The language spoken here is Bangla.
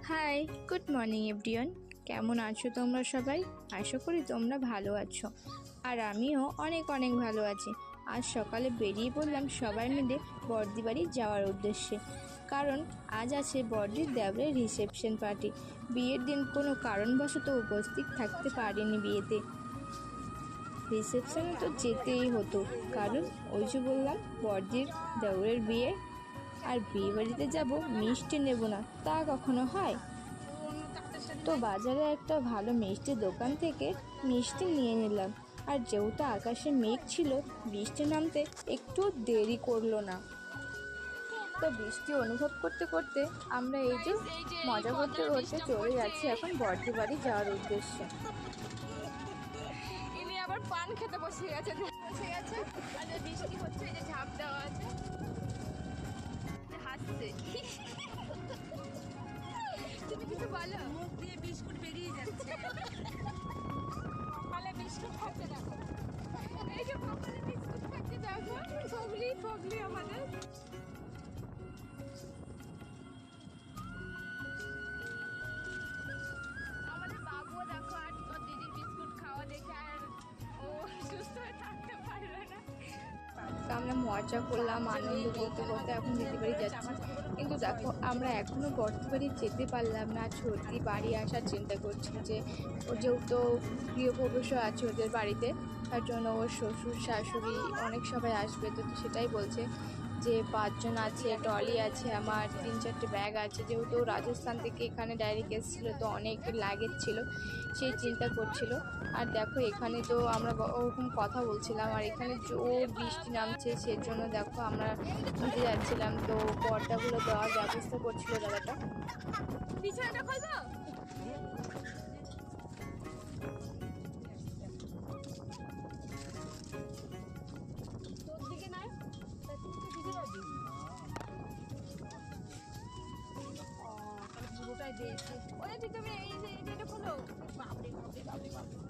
High, good morning everyone. কেমন আছো তোমরা সবাই? আশা করি তোমরা ভালো আছো, আর আমিও অনেক অনেক ভালো আছি। আজ সকালে বেরিয়ে পড়লাম সবাই মিলে বড়দি বাড়ি যাওয়ার উদ্দেশ্যে, কারণ আজ আছে বড়দির দেওরের রিসেপশন পার্টি। বিয়ের দিন কোনো কারণবশত উপস্থিত থাকতে পারিনি বিয়েতে। রিসেপশনে তো যেতেই হতো, কারণ ওই যে বললাম বড়দির দেওরের বিয়ে, আর বিয়ে বাড়িতে যাবো মিষ্টি নেব না তা কখনো হয়? তো বাজারে একটা ভালো মিষ্টির দোকান থেকে মিষ্টি নিয়ে নিলাম। আর যেহেতু আকাশে মেঘ ছিল, বৃষ্টি নামতে একটু দেরি করলো না। তো বৃষ্টি অনুভব করতে করতে আমরা এই যে মজা করতে করতে চলে যাচ্ছি এখন বড়দি বাড়ি যাওয়ার উদ্দেশ্যে। ইনি আবার পান খেতে বসে গেছে আর বৃষ্টি হচ্ছে, এই যে ঝাঁপ দেওয়া আছে, হাসছে। তুমি কিছু বলো? মুখ দিয়ে বিস্কুট বেরিয়ে যাচ্ছে। কপালে বিস্কুট খাচ্ছে দেখো, এই যে কপালে বিস্কুট খাচ্ছে দেখো, ফগলি ফগলি আমাদের। আমাদের বাবুও দেখো আর তোর দিদির বিস্কুট খাওয়া দেখে আর ও সুস্থ হয়ে থাকতে পারবে না। আমরা মজা করলাম, আনন্দ করতে করতে এখন দিদি বাড়ি যাচ্ছি। কিন্তু দেখো আমরা এখনও বড়দি বাড়ি যেতে পারলাম না। ছোটদি বাড়ি আসার চিন্তা করছি, যে ওর যেহেতু গৃহপ্রবেশও আছে ওদের বাড়িতে, তার জন্য ওর শ্বশুর শাশুড়ি অনেক সবাই আসবে। তো সেটাই বলছে যে 5 জন আছে, ট্রলি আছে, আমার 3-4টে ব্যাগ আছে। যেহেতু রাজস্থান থেকে এখানে ডাইরেক্ট এসেছিলো, তো অনেক লাগেজ ছিল, সেই চিন্তা করছিল। আর দেখো এখানে তো আমরা ওরকম কথা বলছিলাম, আর এখানে জোর বৃষ্টি নামছে, সেজন্য দেখো আমরা ভিজে যাচ্ছিলাম। তো পর্দাগুলো দেওয়ার ব্যবস্থা করছিল দাদাটা। বিছানাটা খুলবো? তোর দিকে নাই, তা তুই তো ভিজে যাবি। পুরোটাই দিয়েছি। ওরে ঠিক তুমি এই যে এটা খোলো। বাপরে বাপরে বাপরে বাপরে।